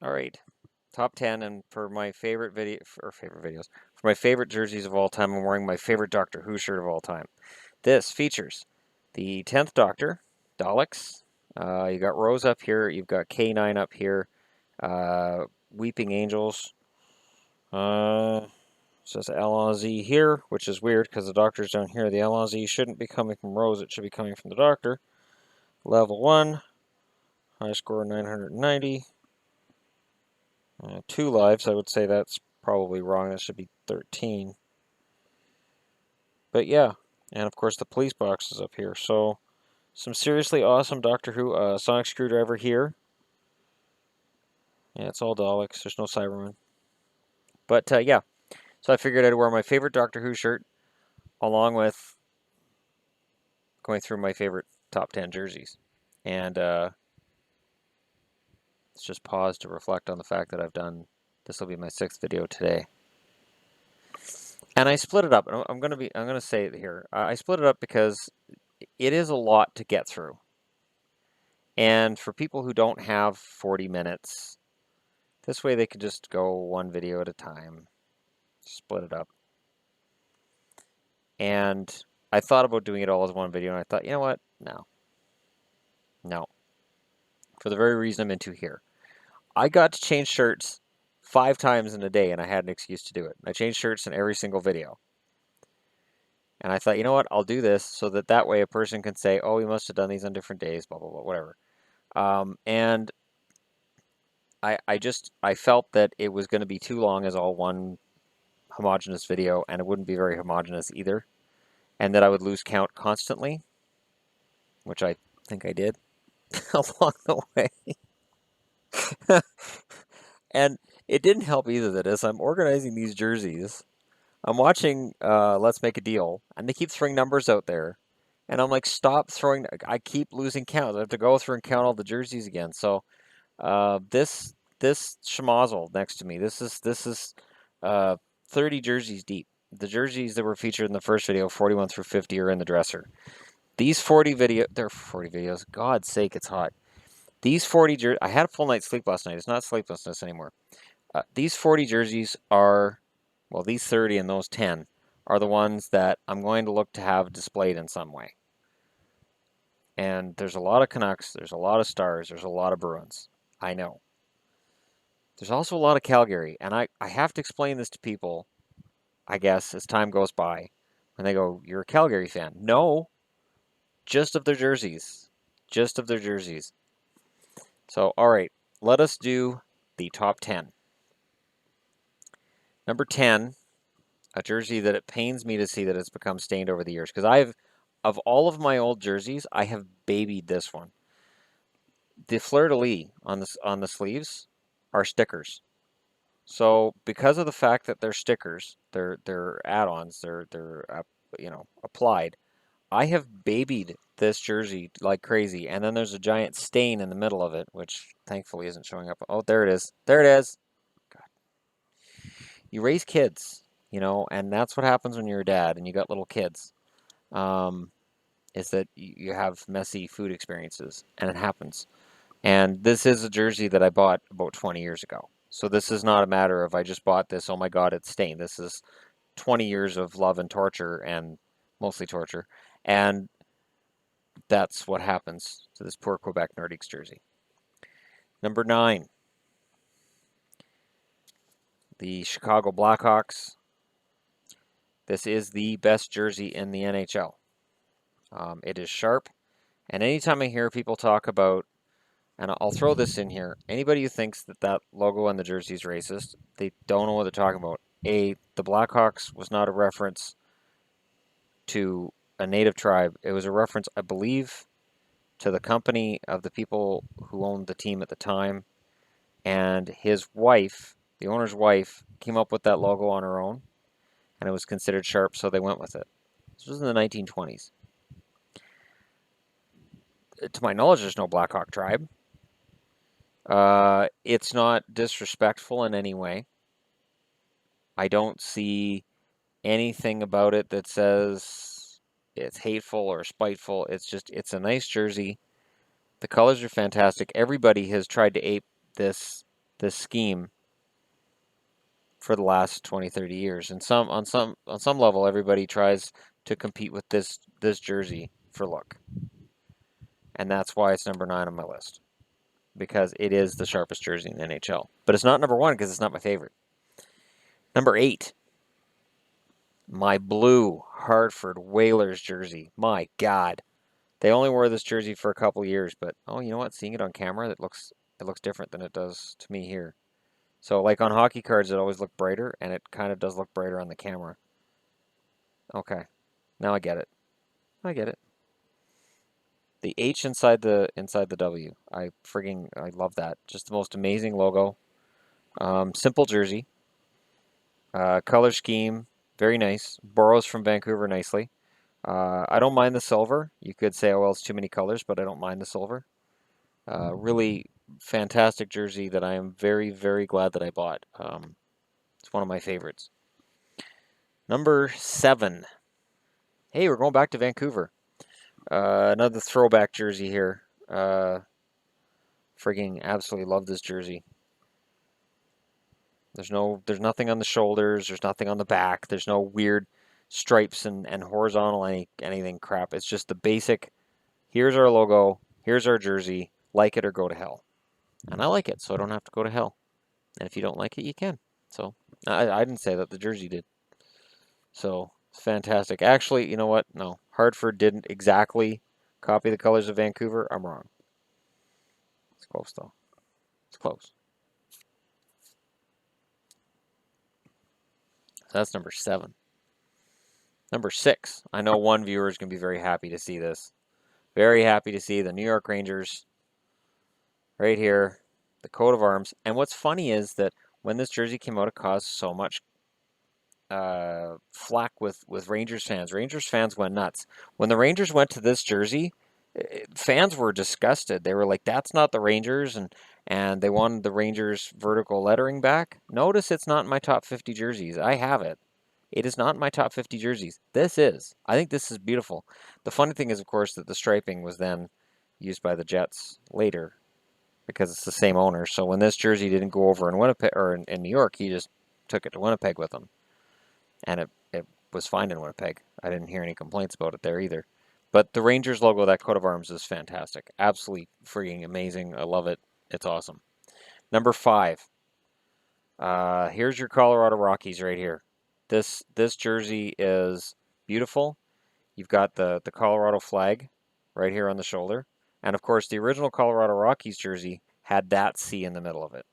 All right, top 10, and for my favorite video or favorite videos, for my favorite jerseys of all time, I'm wearing my favorite Doctor Who shirt of all time. This features the 10th Doctor, Daleks. You got Rose up here. You've got K9 up here. Weeping Angels. It says LNZ here, which is weird because the Doctor's down here. The LNZ shouldn't be coming from Rose. It should be coming from the Doctor. Level 1. High score 990. 2 lives. I would say that's probably wrong. That should be 13. But yeah, and of course the police box is up here. So some seriously awesome Doctor Who. Sonic Screwdriver here. Yeah, it's all Daleks. There's no Cybermen. But yeah, so I figured I'd wear my favorite Doctor Who shirt along with going through my favorite top 10 jerseys. And let's just pause to reflect on the fact that this will be my 6th video today. And I split it up. I'm gonna say it here. I split it up because it is a lot to get through. And for people who don't have 40 minutes, this way they could just go one video at a time, split it up. And I thought about doing it all as one video, and I thought, you know what? No. No. For the very reason I'm into here. I got to change shirts 5 times in a day, and I had an excuse to do it. I changed shirts in every single video. And I thought, you know what? I'll do this so that way a person can say, oh, we must have done these on different days, blah, blah, blah, whatever. And I felt that it was going to be too long as all one homogeneous video, and it wouldn't be very homogeneous either, and that I would lose count constantly, which I think I did along the way. And it didn't help either that as I'm organizing these jerseys, I'm watching Let's Make a Deal, and they keep throwing numbers out there, and I'm like, stop throwing. I keep losing count. I have to go through and count all the jerseys again. So this schmozzle next to me, this is 30 jerseys deep. The jerseys that were featured in the first video, 41 through 50, are in the dresser. These 40 they're 40 videos. God's sake, it's hot. These 40 jerseys, I had a full night's sleep last night. It's not sleeplessness anymore. These 40 jerseys are, well, these 30 and those 10 are the ones that I'm going to look to have displayed in some way. And there's a lot of Canucks, there's a lot of Stars, there's a lot of Bruins. I know. There's also a lot of Calgary, and I have to explain this to people, I guess, as time goes by. When they go, you're a Calgary fan. No, just of their jerseys. Just of their jerseys. So, all right, let us do the top 10. Number 10, a jersey that it pains me to see that it's become stained over the years. Because of all of my old jerseys, I have babied this one. The fleur-de-lis on the sleeves are stickers. So because of the fact that they're stickers, they're add-ons, they're applied. I have babied this jersey like crazy, and then there's a giant stain in the middle of it, which thankfully isn't showing up. Oh, there it is. There it is. God. You raise kids, and that's what happens when you're a dad and you got little kids. Is that you have messy food experiences, and it happens. And this is a jersey that I bought about 20 years ago. So this is not a matter of I just bought this, oh my God, it's stained. This is 20 years of love and torture, and mostly torture. And that's what happens to this poor Quebec Nordiques jersey. Number 9, the Chicago Blackhawks. This is the best jersey in the NHL. It is sharp. And anytime I hear people talk about, and I'll throw this in here, anybody who thinks that logo on the jersey is racist, they don't know what they're talking about. The Blackhawks was not a reference to a native tribe. It was a reference, I believe, to the company of the people who owned the team at the time. And his wife, the owner's wife, came up with that logo on her own, and it was considered sharp, so they went with it. This was in the 1920s. To my knowledge, there's no Blackhawk tribe. It's not disrespectful in any way. I don't see anything about it that says it's hateful or spiteful. It's a nice jersey. The colors are fantastic. Everybody has tried to ape this this scheme for the last 20, 30 years. And on some level, everybody tries to compete with this jersey for look. And that's why it's number 9 on my list. Because it is the sharpest jersey in the NHL. But it's not number 1 because it's not my favorite. Number 8. My blue Hartford Whalers jersey. My God. They only wore this jersey for a couple years, but oh, you know what? Seeing it on camera, it looks different than it does to me here. So like on hockey cards, it always looked brighter, and it kind of does look brighter on the camera. Okay. Now I get it. I get it. The H inside the W. I love that. Just the most amazing logo. Simple jersey. Color scheme, very nice. Borrows from Vancouver nicely. I don't mind the silver. You could say, oh, well, it's too many colors, but I don't mind the silver. Really fantastic jersey that I am very, very glad that I bought. It's one of my favorites. Number 7. Hey, we're going back to Vancouver. Another throwback jersey here. Frigging absolutely love this jersey. There's nothing on the shoulders. There's nothing on the back. There's no weird stripes and horizontal anything crap. It's just the basic. Here's our logo. Here's our jersey. Like it or go to hell. And I like it, so I don't have to go to hell. And if you don't like it, you can. So I didn't say that. The jersey did. So it's fantastic. Actually, you know what? No, Hartford didn't exactly copy the colors of Vancouver. I'm wrong. It's close though. It's close. So that's number 7. Number 6. I know one viewer is going to be very happy to see this. Very happy to see the New York Rangers right here, the coat of arms. And what's funny is that when this jersey came out, it caused so much flack with Rangers fans. Rangers fans went nuts. When the Rangers went to this jersey, fans were disgusted. They were like, that's not the Rangers, and they wanted the Rangers vertical lettering back. Notice it's not in my top 50 jerseys. I have it. It is not in my top 50 jerseys. This is. I think this is beautiful. The funny thing is, of course, that the striping was then used by the Jets later because it's the same owner. So when this jersey didn't go over in Winnipeg or in New York, he just took it to Winnipeg with him. And it was fine in Winnipeg. I didn't hear any complaints about it there either. But the Rangers logo, that coat of arms, is fantastic. Absolutely freaking amazing. I love it. It's awesome. Number 5. Here's your Colorado Rockies right here. This jersey is beautiful. You've got the Colorado flag right here on the shoulder. And of course, the original Colorado Rockies jersey had that C in the middle of it.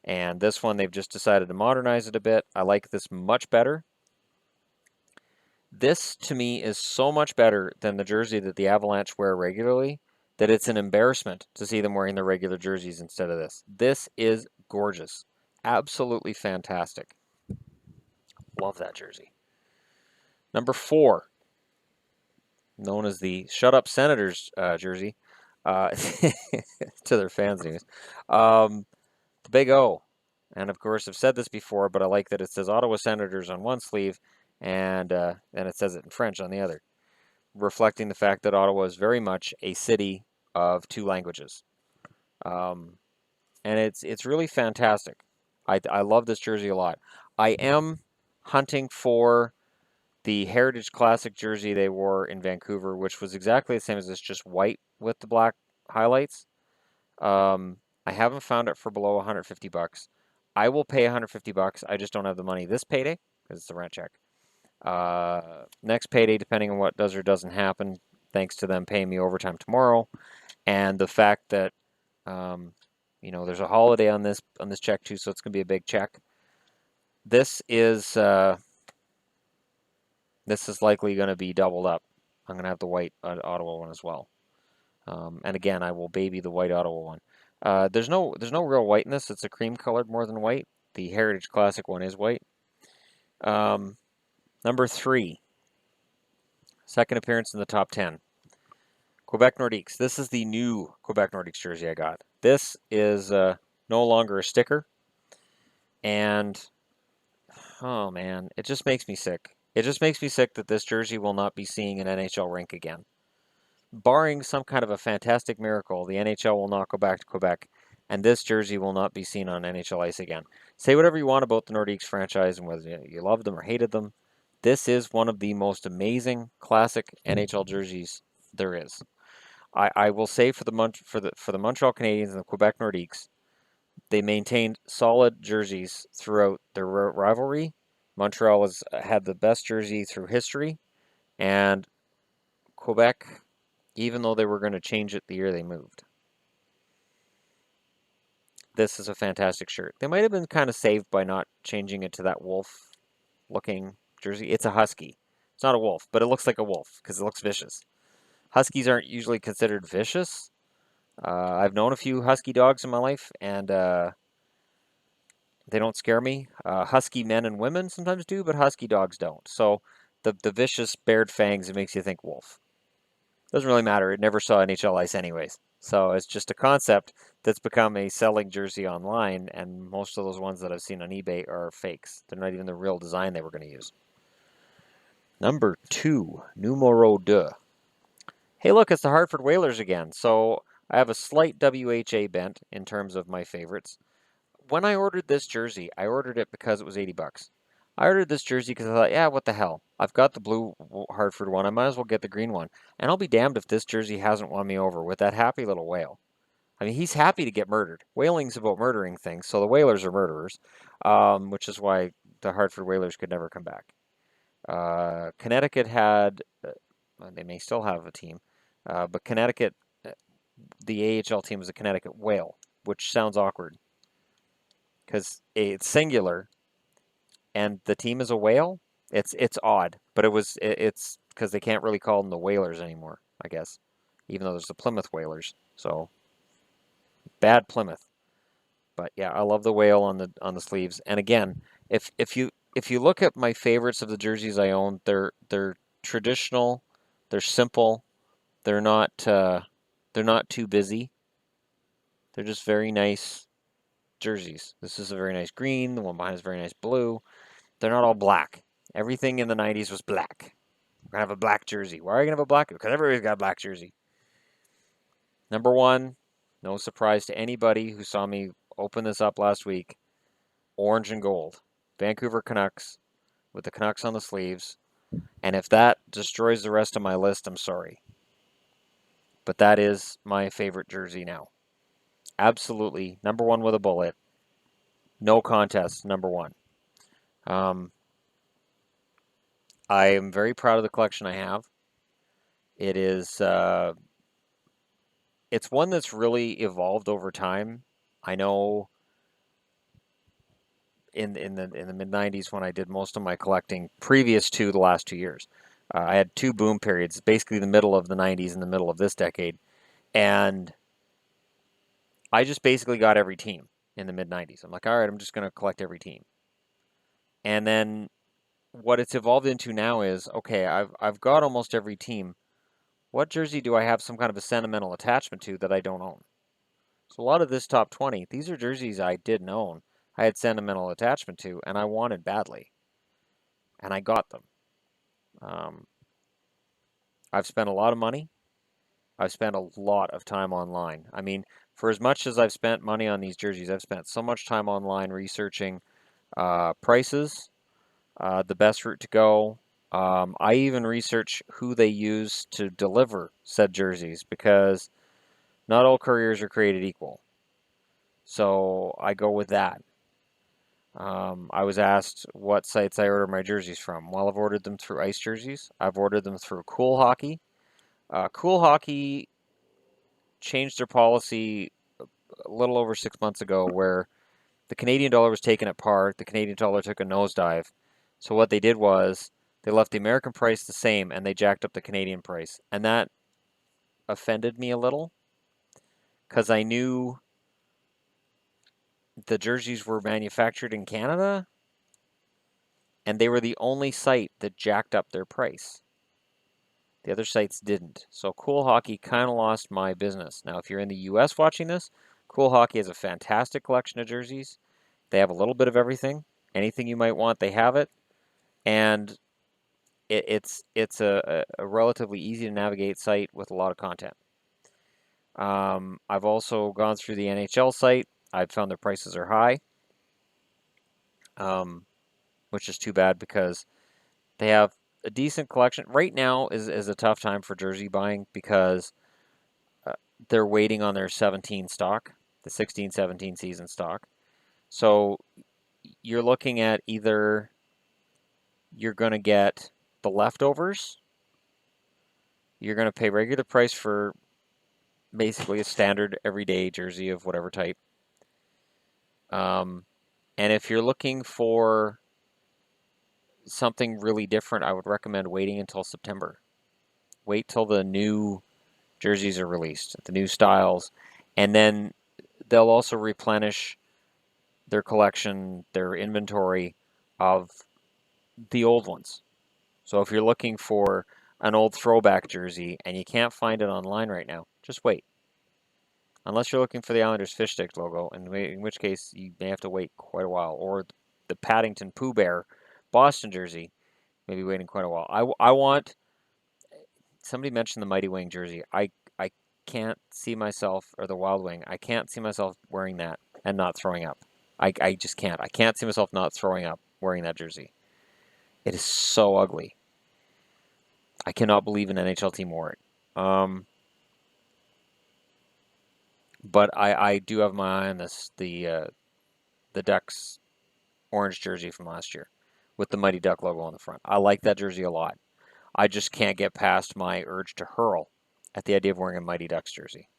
And this one, they've just decided to modernize it a bit. I like this much better. This, to me, is so much better than the jersey that the Avalanche wear regularly that it's an embarrassment to see them wearing their regular jerseys instead of this. This is gorgeous. Absolutely fantastic. Love that jersey. Number 4, known as the Shut Up Senators jersey, to their fans anyways. The Big O. And of course, I've said this before, but I like that it says Ottawa Senators on one sleeve and it says it in French on the other, reflecting the fact that Ottawa is very much a city of 2 languages. And it's really fantastic. I love this jersey a lot. I am hunting for the Heritage Classic jersey they wore in Vancouver, which was exactly the same as this, just white with the black highlights. I haven't found it for below $150. I will pay $150. I just don't have the money this payday because it's a rent check. Next payday, depending on what does or doesn't happen, thanks to them paying me overtime tomorrow, and the fact that there's a holiday on this check too, so it's gonna be a big check. This is likely going to be doubled up. I'm going to have the white Ottawa one as well. And again, I will baby the white Ottawa one. There's no real white in this. It's a cream colored more than white. The Heritage Classic one is white. Number 3. Second appearance in the top 10. Quebec Nordiques. This is the new Quebec Nordiques jersey I got. This is no longer a sticker. And, oh man, it just makes me sick. It just makes me sick that this jersey will not be seeing an NHL rink again. Barring some kind of a fantastic miracle, the NHL will not go back to Quebec. and this jersey will not be seen on NHL ice again. Say whatever you want about the Nordiques franchise and whether you loved them or hated them. This is one of the most amazing classic NHL jerseys there is. I will say for the Montreal Canadiens and the Quebec Nordiques, they maintained solid jerseys throughout their rivalry. Montreal has had the best jersey through history, and Quebec, even though they were going to change it the year they moved. This is a fantastic shirt. They might have been kind of saved by not changing it to that wolf looking jersey. It's a husky. It's not a wolf, but it looks like a wolf because it looks vicious. Huskies aren't usually considered vicious. I've known a few husky dogs in my life, and they don't scare me. Husky men and women sometimes do, but husky dogs don't. So the vicious bared fangs, it makes you think wolf. Doesn't really matter. It never saw NHL ice anyways. So it's just a concept that's become a selling jersey online, and most of those ones that I've seen on eBay are fakes. They're not even the real design they were going to use. Number 2, numero 2. Hey, look, it's the Hartford Whalers again. So I have a slight WHA bent in terms of my favorites. When I ordered this jersey, I ordered it because it was $80. I ordered this jersey because I thought, yeah, what the hell? I've got the blue Hartford one. I might as well get the green one. And I'll be damned if this jersey hasn't won me over with that happy little whale. I mean, he's happy to get murdered. Whaling's about murdering things, so the Whalers are murderers, which is why the Hartford Whalers could never come back. Connecticut had, they may still have a team, but Connecticut, the AHL team was the Connecticut Whale, which sounds awkward because it's singular and the team is a whale. It's odd, but it's because they can't really call them the Whalers anymore, I guess, even though there's the Plymouth Whalers. So bad Plymouth, but yeah, I love the whale on the sleeves. And again, if you look at my favorites of the jerseys I own, they're traditional, they're simple, they're not too busy. They're just very nice jerseys. This is a very nice green. The one behind is very nice blue. They're not all black. Everything in the 90s was black. We're going to have a black jersey. Why are you going to have a black? Because everybody's got a black jersey. Number 1, no surprise to anybody who saw me open this up last week, orange and gold. Vancouver Canucks with the Canucks on the sleeves. And if that destroys the rest of my list, I'm sorry. But that is my favorite jersey now. Absolutely. Number 1 with a bullet. No contest, number 1. I am very proud of the collection I have. It is, it's one that's really evolved over time. I know in the mid '90s when I did most of my collecting, previous to the last 2 years, I had 2 boom periods, basically the middle of the '90s and the middle of this decade, and I just basically got every team in the mid '90s. I'm like, all right, I'm just going to collect every team, and then what it's evolved into now is, okay, I've got almost every team. What jersey do I have some kind of a sentimental attachment to that I don't own? So a lot of this top 20, these are jerseys I didn't own. I had sentimental attachment to, and I wanted badly. And I got them. I've spent a lot of money. I've spent a lot of time online. I mean, for as much as I've spent money on these jerseys, I've spent so much time online researching prices, the best route to go. I even research who they use to deliver said jerseys because not all couriers are created equal. So I go with that. I was asked what sites I order my jerseys from. Well, I've ordered them through Ice Jerseys. I've ordered them through Cool Hockey. Cool Hockey changed their policy a little over 6 months ago where the Canadian dollar was taken at par. The Canadian dollar took a nosedive. So what they did was they left the American price the same and they jacked up the Canadian price. And that offended me a little because I knew the jerseys were manufactured in Canada and they were the only site that jacked up their price. The other sites didn't. So Cool Hockey kind of lost my business. Now, if you're in the US watching this, Cool Hockey has a fantastic collection of jerseys. They have a little bit of everything. Anything you might want, they have it. And it's a relatively easy to navigate site with a lot of content. I've also gone through the NHL site. I've found their prices are high, which is too bad because they have a decent collection. Right now is a tough time for jersey buying because uh, they're waiting on their 17 stock, the 16-17 season stock. So you're looking at either you're going to get the leftovers, you're going to pay regular price for basically a standard everyday jersey of whatever type. And if you're looking for something really different, I would recommend waiting until September. Wait till the new jerseys are released, the new styles, and then they'll also replenish their collection, their inventory of the old ones. So if you're looking for an old throwback jersey and you can't find it online right now, just wait. Unless you're looking for the Islanders fish stick logo, in which case you may have to wait quite a while. Or the Paddington Pooh Bear Boston jersey, maybe waiting quite a while. I want, somebody mentioned the Mighty Wing jersey. I can't see myself, or the Wild Wing, I can't see myself wearing that and not throwing up. I just can't. I can't see myself not throwing up wearing that jersey. It is so ugly. I cannot believe an NHL team wore it. But I do have my eye on this, the Ducks orange jersey from last year with the Mighty Duck logo on the front. I like that jersey a lot. I just can't get past my urge to hurl at the idea of wearing a Mighty Ducks jersey.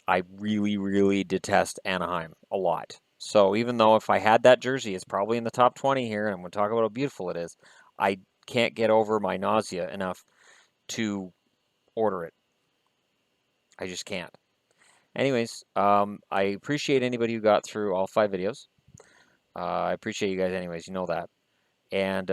I really, really detest Anaheim a lot. So even though if I had that jersey, it's probably in the top 20 here, and I'm going to talk about how beautiful it is, I can't get over my nausea enough to order it. I just can't. Anyways, I appreciate anybody who got through all 5 videos. I appreciate you guys anyways, you know that. And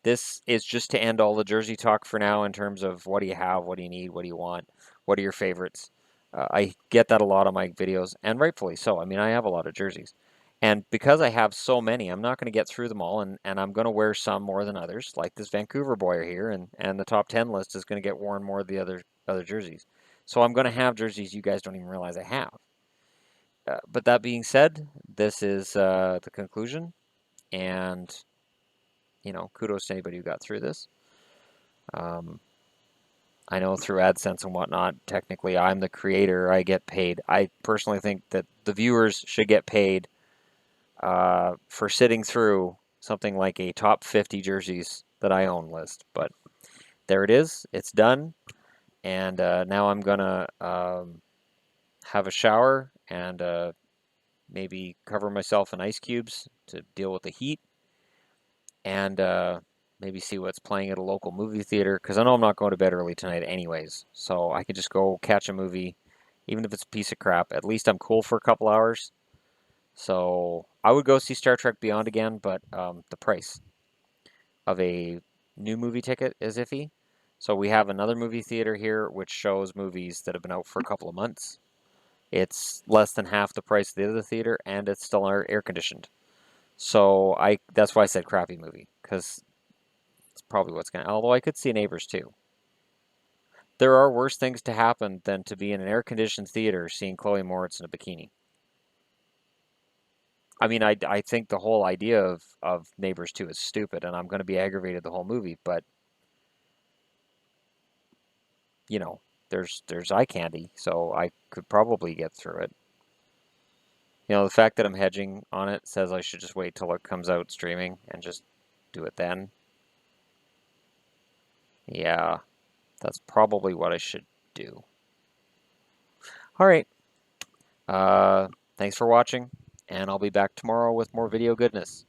this is just to end all the jersey talk for now in terms of what do you have, what do you need, what do you want, what are your favorites. I get that a lot on my videos, and rightfully so. I mean, I have a lot of jerseys. And because I have so many, I'm not going to get through them all, and I'm going to wear some more than others, like this Vancouver Boyer here, and the top 10 list is going to get worn more of the other jerseys. So I'm going to have jerseys you guys don't even realize I have. But that being said, this is the conclusion, and kudos to anybody who got through this. I know through AdSense and whatnot, technically I'm the creator, I get paid. I personally think that the viewers should get paid for sitting through something like a top 50 jerseys that I own list. But there it is, it's done, and now I'm gonna have a shower and maybe cover myself in ice cubes to deal with the heat, and maybe see what's playing at a local movie theater, because I know I'm not going to bed early tonight anyways, so I could just go catch a movie, even if it's a piece of crap. At least I'm cool for a couple hours. So I would go see Star Trek Beyond again, but the price of a new movie ticket is iffy. So we have another movie theater here which shows movies that have been out for a couple of months. It's less than half the price of the other theater, and it's still air conditioned. So that's why I said crappy movie, because it's probably what's going to, although I could see Neighbors too. There are worse things to happen than to be in an air-conditioned theater seeing Chloe Moritz in a bikini. I mean, I think the whole idea of Neighbors 2 is stupid, and I'm going to be aggravated the whole movie, but, there's eye candy, so I could probably get through it. The fact that I'm hedging on it says I should just wait till it comes out streaming and just do it then. Yeah, that's probably what I should do. All right. Thanks for watching, and I'll be back tomorrow with more video goodness,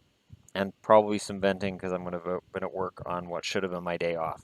and probably some venting because I'm going to been at work on what should have been my day off.